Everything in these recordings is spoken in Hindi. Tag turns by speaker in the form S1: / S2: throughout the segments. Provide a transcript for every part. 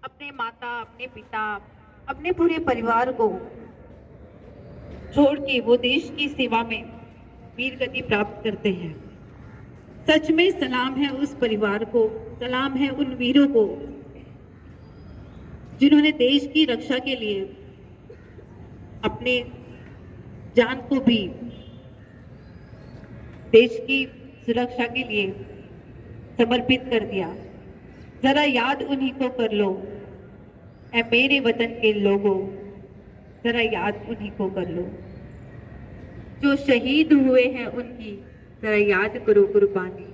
S1: अपने माता, अपने पिता, अपने पूरे परिवार को छोड़ के वो देश की सेवा में वीर गति प्राप्त करते हैं। सच में सलाम है उस परिवार को, सलाम है उन वीरों को जिन्होंने देश की रक्षा के लिए अपने जान को भी देश की सुरक्षा के लिए समर्पित कर दिया। जरा याद उन्हीं को कर लो, ऐ मेरे वतन के लोगों, जरा याद उन्हीं को कर लो। जो शहीद हुए हैं उनकी जरा याद करो कुर्बानी।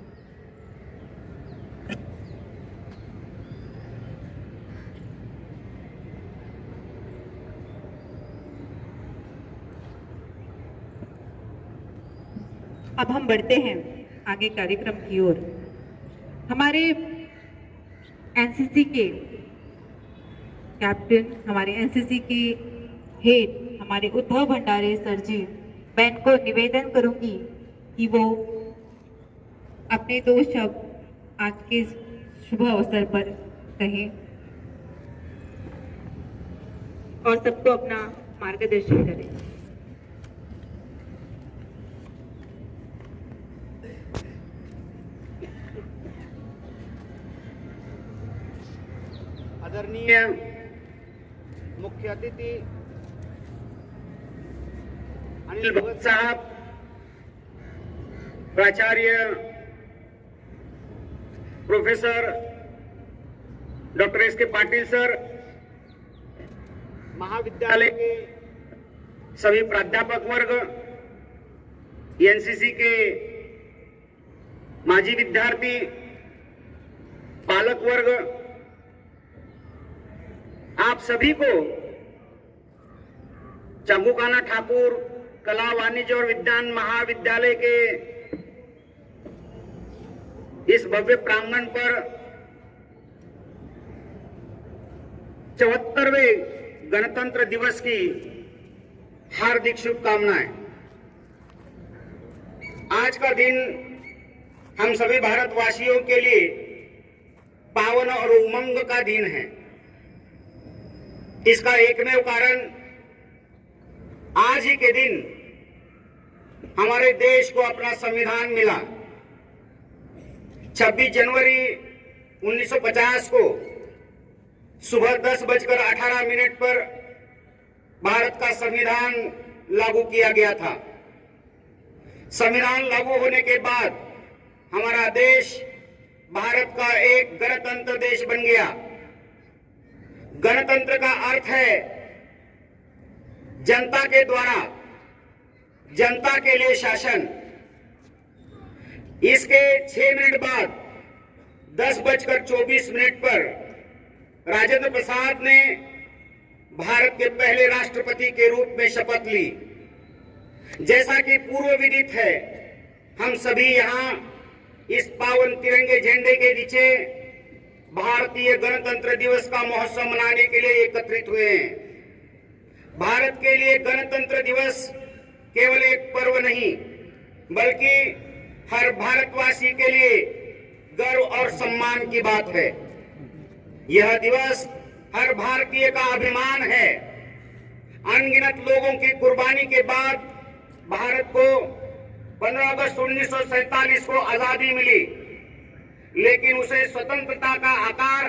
S1: अब हम बढ़ते हैं आगे कार्यक्रम की ओर। हमारे एनसीसी के कैप्टन, हमारे एनसीसी के हेड, हमारे उद्धव भंडारे सर जी, मैं इनको निवेदन करूंगी कि वो अपने 2 शब्द आज के शुभ अवसर पर कहें और सबको अपना मार्गदर्शन करें।
S2: आदरणीय मुख्य अतिथि अनिल भगत साहब, प्राचार्य professor doctor S K. Patil sir, महाविद्यालय के सभी प्राध्यापक वर्ग, एनसीसी के माजी विद्यार्थी, पालक वर्ग, आप सभी को चंबुकाना ठाकुर कला वाणिज्य और विज्ञान महाविद्यालय के इस भव्य प्रांगण पर 74वें गणतंत्र दिवस की हार्दिक शुभकामनाएं। आज का दिन हम सभी भारतवासियों के लिए पावन और उमंग का दिन है। इसका एकमेव कारण आज ही के दिन हमारे देश को अपना संविधान मिला। 26 जनवरी 1950 को सुबह 10:18 पर भारत का संविधान लागू किया गया था। संविधान लागू होने के बाद हमारा देश भारत का एक गणतंत्र देश बन गया। गणतंत्र का अर्थ है जनता के द्वारा जनता के लिए शासन। इसके 6 मिनट बाद 10:24 पर राजेंद्र प्रसाद ने भारत के पहले राष्ट्रपति के रूप में शपथ ली। जैसा कि पूर्व विदित है, हम सभी यहाँ इस पावन तिरंगे झंडे के नीचे भारतीय गणतंत्र दिवस का महोत्सव मनाने के लिए एकत्रित हुए हैं। भारत के लिए गणतंत्र दिवस केवल एक पर्व नहीं, बल्कि हर भारतवासी के लिए गर्व और सम्मान की बात है। यह दिवस हर भारतीय का अभिमान है। अनगिनत लोगों की कुर्बानी के बाद भारत को 15 अगस्त 1947 को आजादी मिली, लेकिन उसे स्वतंत्रता का आकार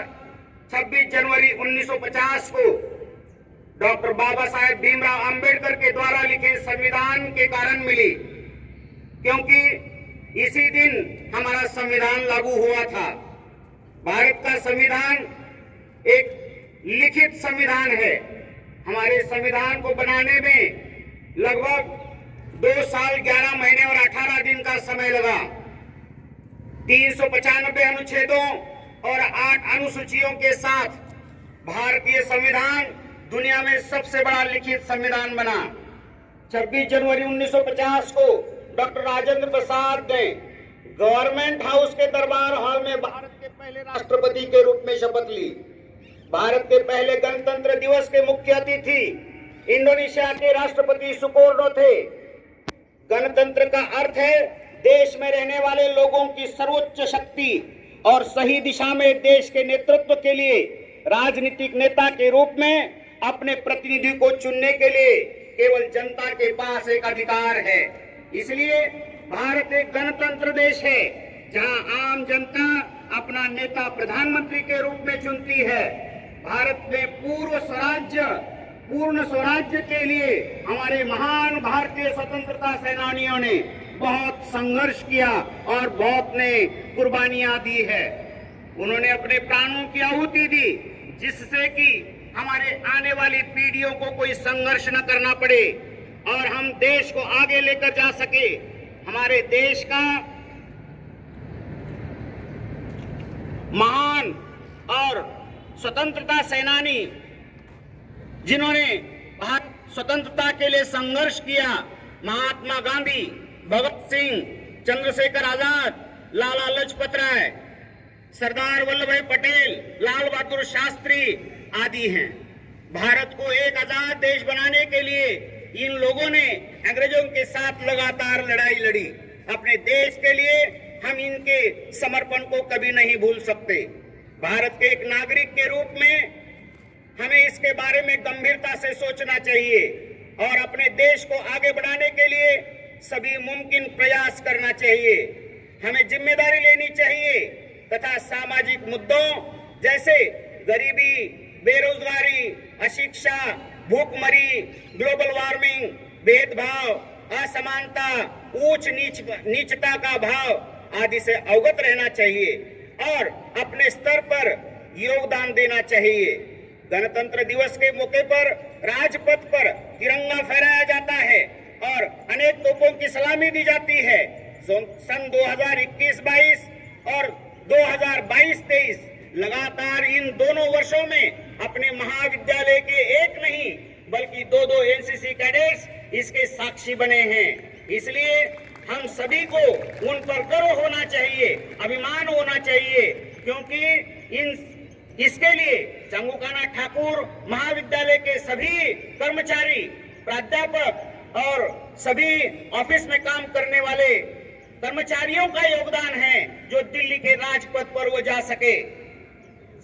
S2: 26 जनवरी 1950 को डॉक्टर बाबा साहेब भीमराव अंबेडकर के द्वारा लिखे संविधान के कारण मिली, क्योंकि इसी दिन हमारा संविधान लागू हुआ था। भारत का संविधान एक लिखित संविधान है। हमारे संविधान को बनाने में लगभग 2 साल 11 महीने और 18 दिन का समय लगा। 395 अनुच्छेदों और 8 अनुसूचियों के साथ भारतीय संविधान दुनिया में सबसे बड़ा लिखित संविधान बना। 26 जनवरी 1950 को डॉक्टर राजेंद्र प्रसाद ने गवर्नमेंट हाउस के दरबार हॉल में भारत के पहले राष्ट्रपति के रूप में शपथ ली। भारत के पहले गणतंत्र दिवस के मुख्य अतिथि इंडोनेशिया के राष्ट्रपति सुकोर्णो थे। गणतंत्र का अर्थ है देश में रहने वाले लोगों की सर्वोच्च शक्ति और सही दिशा में देश के नेतृत्व के लिए राजनीतिक नेता के रूप में अपने प्रतिनिधि को चुनने के लिए केवल जनता के पास एक अधिकार है। इसलिए भारत एक गणतंत्र देश है जहां आम जनता अपना नेता प्रधानमंत्री के रूप में चुनती है। भारत में पूर्ण स्वराज्य के लिए हमारे महान भारतीय स्वतंत्रता सेनानियों ने बहुत संघर्ष किया और बहुत ने कुर्बानियां दी है। उन्होंने अपने प्राणों की आहुति दी जिससे कि हमारे आने वाली पीढ़ियों को कोई संघर्ष न करना पड़े और हम देश को आगे लेकर जा सके। हमारे देश का महान और स्वतंत्रता सेनानी जिन्होंने भारत स्वतंत्रता के लिए संघर्ष किया, महात्मा गांधी, भगत सिंह, चंद्रशेखर आजाद, लाला लाजपत राय, सरदार वल्लभ भाई पटेल, लाल बहादुर शास्त्री आदि हैं। भारत को एक आजाद देश बनाने के लिए इन लोगों ने अंग्रेजों के साथ लगातार लड़ाई लड़ी। अपने देश के लिए हम इनके समर्पण को कभी नहीं भूल सकते। भारत के एक नागरिक के रूप में हमें इसके बारे में गंभीरता से सोचना चाहिए और अपने देश को आगे बढ़ाने के लिए सभी मुमकिन प्रयास करना चाहिए। हमें जिम्मेदारी लेनी चाहिए तथा सामाजिक मुद्दों जैसे गरीबी, बेरोजगारी, अशिक्षा, भूखमरी, ग्लोबल वार्मिंग, भेदभाव, असमानता, ऊंच नीचता का भाव आदि से अवगत रहना चाहिए और अपने स्तर पर योगदान देना चाहिए। गणतंत्र दिवस के मौके पर राजपथ पर तिरंगा फहराया जाता है और अनेक तोपों की सलामी दी जाती है। सन 2021-22 और 2022-23 लगातार इन दोनों वर्षों में अपने महाविद्यालय के एक नहीं बल्कि दो एनसीसी कैडेट्स इसके साक्षी बने हैं। इसलिए हम सभी को उन पर गर्व होना चाहिए, अभिमान होना चाहिए, क्योंकि इसके लिए चंगुकाना ठाकुर महाविद्यालय के सभी कर्मचारी, प्राध्यापक और सभी ऑफिस में काम करने वाले कर्मचारियों का योगदान है जो दिल्ली के राजपथ पर वो जा सके।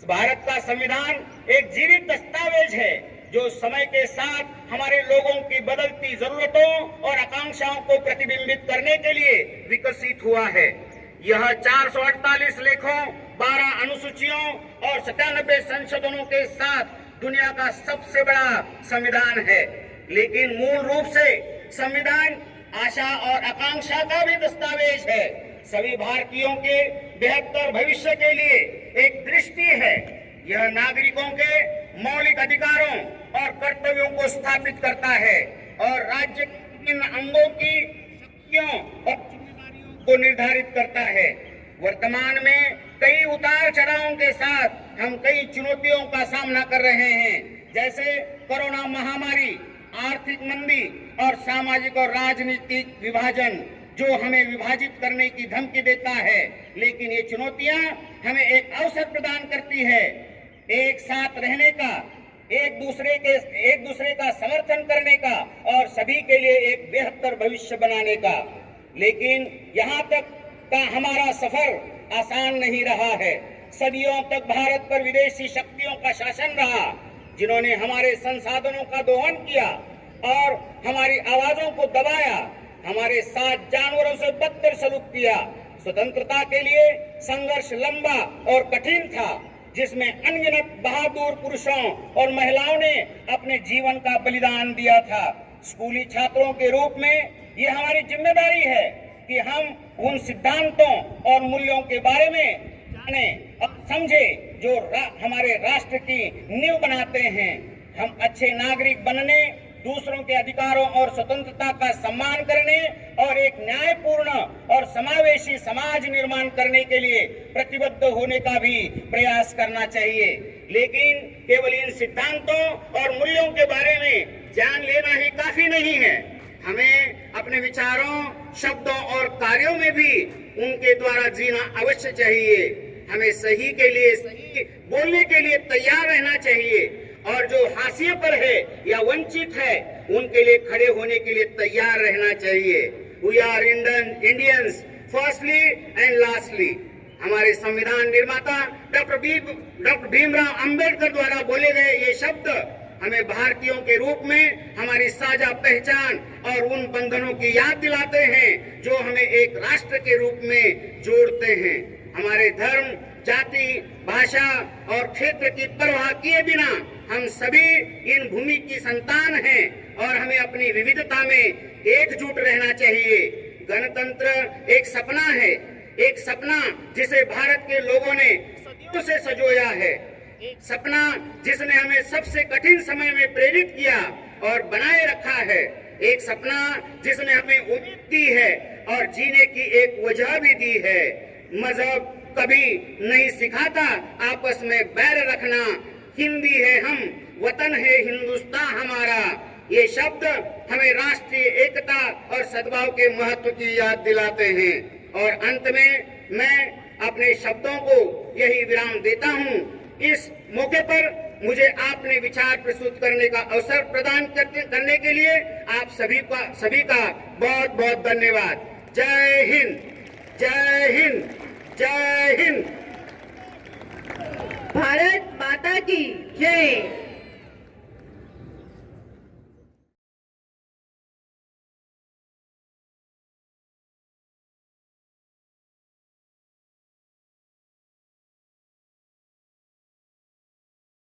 S2: भारत का संविधान एक जीवित दस्तावेज है जो समय के साथ हमारे लोगों की बदलती जरूरतों और आकांक्षाओं को प्रतिबिंबित करने के लिए विकसित हुआ है। यह 448 लेखों, 12 अनुसूचियों और 97 संशोधनों के साथ दुनिया का सबसे बड़ा संविधान है। लेकिन मूल रूप से संविधान आशा और आकांक्षा का भी दस्तावेज है। सभी भारतीयों के बेहतर भविष्य के लिए एक दृष्टि है। यह नागरिकों के मौलिक अधिकारों और कर्तव्यों को स्थापित करता है और राज्य के इन अंगों की शक्तियों और जिम्मेदारियों को निर्धारित करता है। वर्तमान में कई उतार चढ़ावों के साथ हम कई चुनौतियों का सामना कर रहे हैं, जैसे कोरोना महामारी, आर्थिक मंदी और सामाजिक और राजनीतिक विभाजन जो हमें विभाजित करने की धमकी देता है। लेकिन ये चुनौतियां हमें एक अवसर प्रदान करती है एक साथ रहने का, एक दूसरे का समर्थन करने का और सभी के लिए एक बेहतर भविष्य बनाने का। लेकिन यहाँ तक का हमारा सफर आसान नहीं रहा है। सदियों तक भारत पर विदेशी शक्तियों का शासन रहा, जिन्होंने हमारे संसाधनों का दोहन किया और हमारी आवाजों को दबाया, हमारे साथ जानवरों से बदतर सलूक किया। स्वतंत्रता के लिए संघर्ष लंबा और कठिन था, जिसमें अनगिनत बहादुर पुरुषों और महिलाओं ने अपने जीवन का बलिदान दिया था। स्कूली छात्रों के रूप में ये हमारी जिम्मेदारी है कि हम उन सिद्धांतों और मूल्यों के बारे में जाने और समझे जो हमारे राष्ट्र की नींव बनाते हैं। हम अच्छे नागरिक बनने, दूसरों के अधिकारों और स्वतंत्रता का सम्मान करने और एक न्यायपूर्ण और समावेशी समाज निर्माण करने के लिए प्रतिबद्ध होने का भी प्रयास करना चाहिए। लेकिन केवल इन सिद्धांतों और मूल्यों के बारे में जान लेना ही काफी नहीं है। हमें अपने विचारों, शब्दों और कार्यों में भी उनके द्वारा जीना अवश्य चाहिए। हमें सही के लिए सही बोलने के लिए तैयार रहना चाहिए और जो हाशिए पर है या वंचित है उनके लिए खड़े होने के लिए तैयार रहना चाहिए। We are Indians firstly and lastly. हमारे संविधान निर्माता डॉक्टर भीमराव अंबेडकर द्वारा बोले गए ये शब्द हमें भारतीयों के रूप में हमारी साझा पहचान और उन बंधनों की याद दिलाते हैं जो हमें एक राष्ट्र के रूप में जोड़ते हैं। हमारे धर्म, जाति, भाषा और क्षेत्र की परवाह किए बिना हम सभी इन भूमि की संतान हैं और हमें अपनी विविधता में एकजुट रहना चाहिए। गणतंत्र एक सपना है, एक सपना जिसे भारत के लोगों ने सदियों से संजोया है, एक सपना जिसने हमें सबसे कठिन समय में प्रेरित किया और बनाए रखा है, एक सपना जिसने हमें उम्मीद दी है और जीने की एक वजह भी दी है। मजहब कभी नहीं सिखाता आपस में बैर रखना, हिंदी है हम, वतन है हिंदुस्तान हमारा, ये शब्द हमें राष्ट्रीय एकता और सद्भाव के महत्व की याद दिलाते हैं। और अंत में मैं अपने शब्दों को यही विराम देता हूँ। इस मौके पर मुझे आपने विचार प्रस्तुत करने का अवसर प्रदान करने के लिए आप सभी का बहुत बहुत धन्यवाद। जय हिंद, जय हिंद, जय हिंद।
S1: भारत माता की जय।